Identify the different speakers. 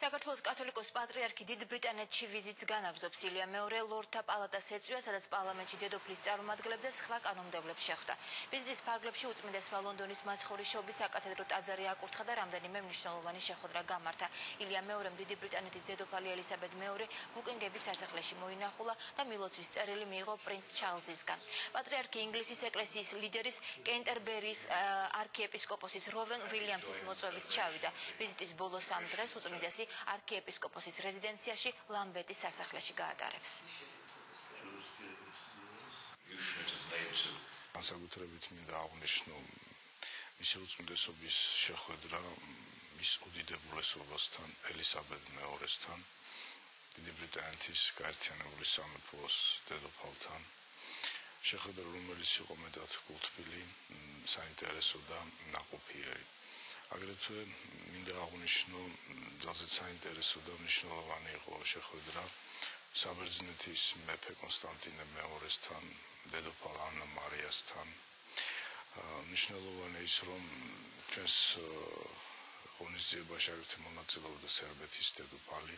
Speaker 1: საქართველოს კათოლიკოს პატრიარქი დიდ ბრიტანეთში ვიზიტს განაგრძობს. ილია მეორე ლორდთა პალატას ეწვია, სადაც პარლამენტში დედოფლის წარმომადგენლებს და სხვა კანონმდებლებს შეხვდა. ვიზიტის ფარგლებში უწმიდესმა ლონდონის მაცხოვრიშობის საკათედრო ტაძარი აკურთხა და რამდენიმე მნიშვნელოვანი შეხვედრა გამართა. ილია მეორემ დიდი ბრიტანეთის დედოფალი ელისაბედ მეორე ბუკინგემის სასახლეში მოინახულა და მილოცვის წერილი მიიღო პრინც ჩარლზისგან. პატრიარქი ინგლისის ეკლესიის ლიდერის კენტერბერის არქიეპისკოპოსის როვენ ვილიამსის მოწვევით ჩავიდა. ვიზიტის ბოლო 3 დღეს უწმიდესი არქიეპისკოპოსის რეზიდენციაში ლამბეტის სასახლეში გაატარებს.
Speaker 2: განსაკუთრებით მინდა აღვნიშნო მისი უწმიდესობის შეხვედრა მის უდიდებულესობასთან ელისაბედ მეორესთან, დიდი ბრიტანეთის გაერთიანებული სამეფოს დედოფალთან. შეხვედრა, რომელიც იყო მეტად გულთბილი, საინტერესო და ნაყოფიერი. აგრეთვე მინდა აღვნიშნო, ძალზედ საინტერესო და მნიშვნელოვანი იყო შეხვედრა საბერძნეთის მეფე კონსტანტინე მეორესთან, დედოფალ ანა მარიასთან. მნიშვნელოვანია ის, რომ ჩვენს ღონისძიებაში აგრეთვე მონაწილეობდა სერბეთის დედოფალი.